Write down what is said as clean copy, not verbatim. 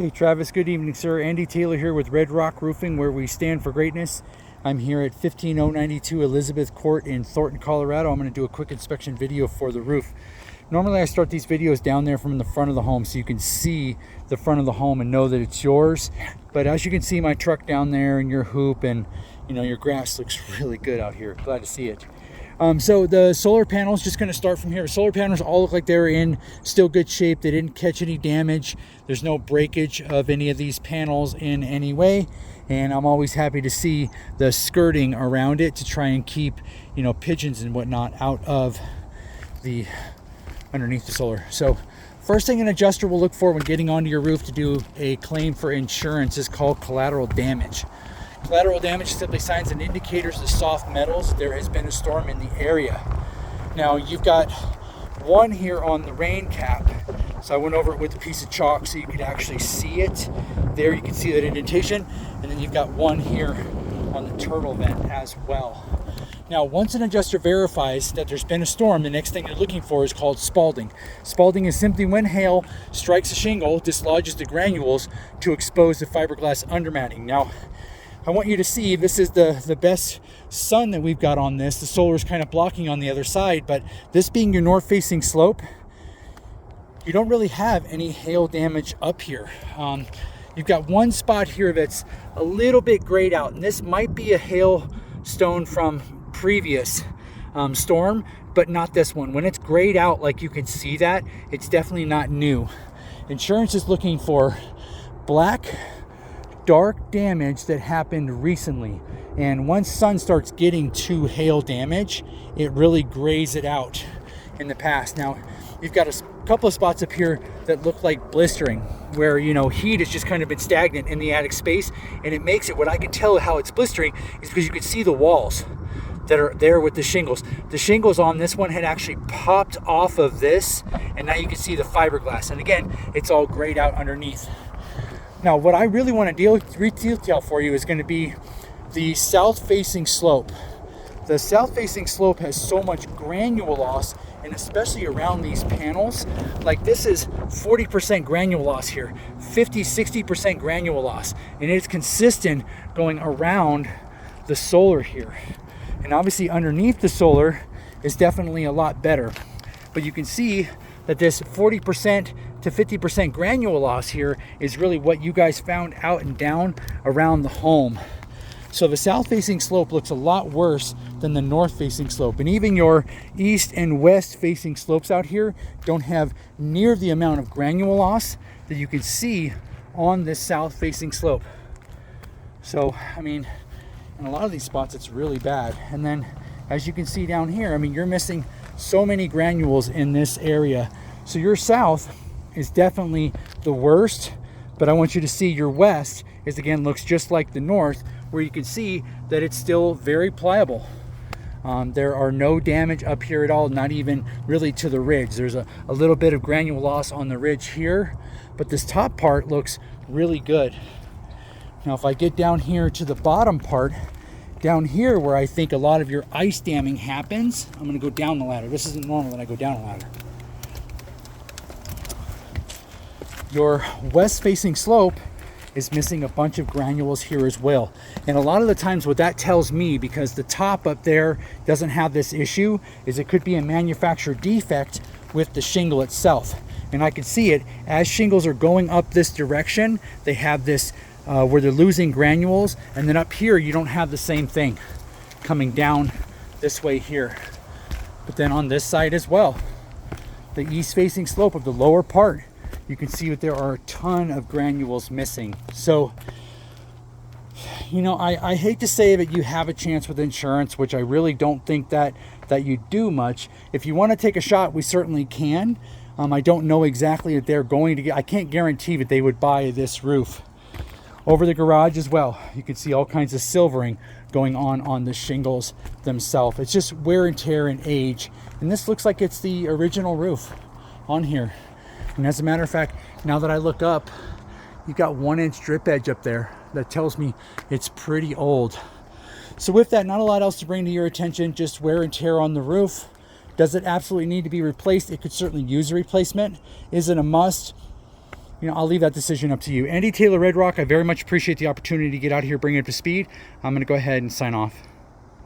Hey Travis, good evening sir. Andy Taylor here with Red Rock Roofing, where we stand for greatness. I'm here at 15092 Elizabeth Court in Thornton, Colorado. I'm going to do a quick inspection video for the roof. Normally I start these videos down there from the front of the home so you can see the front of the home and know that it's yours. But as you can see, my truck down there and your hoop and your grass looks really good out here. Glad to see it. So the solar panels, just going to start from here. Solar panels all look like they're in still good shape. They didn't catch any damage. There's no breakage of any of these panels in any way. And I'm always happy to see the skirting around it to try and keep, pigeons and whatnot out of the underneath the solar. So first thing an adjuster will look for when getting onto your roof to do a claim for insurance is called collateral damage. Collateral damage is simply signs and indicators of soft metals. There has been a storm in the area. Now you've got one here on the rain cap. So I went over it with a piece of chalk so you could actually see it. There you can see that indentation. And then you've got one here on the turtle vent as well. Now once an adjuster verifies that there's been a storm, the next thing they're looking for is called spalding. Spalding is simply when hail strikes a shingle, dislodges the granules to expose the fiberglass undermatting. Now I want you to see this is the best sun that we've got on this. The solar is kind of blocking on the other side, but this being your north facing slope, you don't really have any hail damage up here. You've got one spot here that's a little bit grayed out, and this might be a hailstone from previous storm, but not this one. When it's grayed out, like you can see that, it's definitely not new. Insurance is looking for black, dark damage that happened recently, and once sun starts getting to hail damage, it really grays it out in the past. Now you've got a couple of spots up here that look like blistering, where heat has just kind of been stagnant in the attic space, and it makes it, what I can tell how it's blistering is because you can see the walls that are there with the shingles. The shingles on this one had actually popped off of this, and now you can see the fiberglass, and again, it's all grayed out underneath. Now, what I really want to detail for you is going to be the south-facing slope. The south-facing slope has so much granule loss, and especially around these panels, like this is 40% granule loss here, 50-60% granule loss, and it's consistent going around the solar here. And obviously underneath the solar is definitely a lot better, but you can see that this 40% to 50% granule loss here is really what you guys found out and down around the home. So the south facing slope looks a lot worse than the north facing slope, and even your east and west facing slopes out here don't have near the amount of granule loss that you can see on this south facing slope. So in a lot of these spots it's really bad. And then as you can see down here, you're missing so many granules in this area. So your south is definitely the worst, but I want you to see your west is, again, looks just like the north, where you can see that it's still very pliable. There are no damage up here at all, not even really to the ridge. There's a little bit of granule loss on the ridge here, but this top part looks really good. Now if I get down here to the bottom part, down here where I think a lot of your ice damming happens, I'm going to go down the ladder. This isn't normal when I go down a ladder. Your west facing slope is missing a bunch of granules here as well. And a lot of the times what that tells me, because the top up there doesn't have this issue, is it could be a manufacturer defect with the shingle itself. And I can see it as shingles are going up this direction, they have this where they're losing granules, and then up here you don't have the same thing coming down this way here. But then on this side as well, the east facing slope of the lower part, you can see that there are a ton of granules missing. So, I hate to say that you have a chance with insurance, which I really don't think that you do much. If you want to take a shot, we certainly can. I don't know exactly that they're going to get, I can't guarantee that they would buy this roof. Over the garage as well, you can see all kinds of silvering going on the shingles themselves. It's just wear and tear and age. And this looks like it's the original roof on here. And as a matter of fact, now that I look up, you've got 1-inch drip edge up there that tells me it's pretty old. So with that, not a lot else to bring to your attention, just wear and tear on the roof. Does it absolutely need to be replaced? It could certainly use a replacement. Is it a must? I'll leave that decision up to you. Andy Taylor, Red Rock, I very much appreciate the opportunity to get out here, bring it up to speed. I'm going to go ahead and sign off.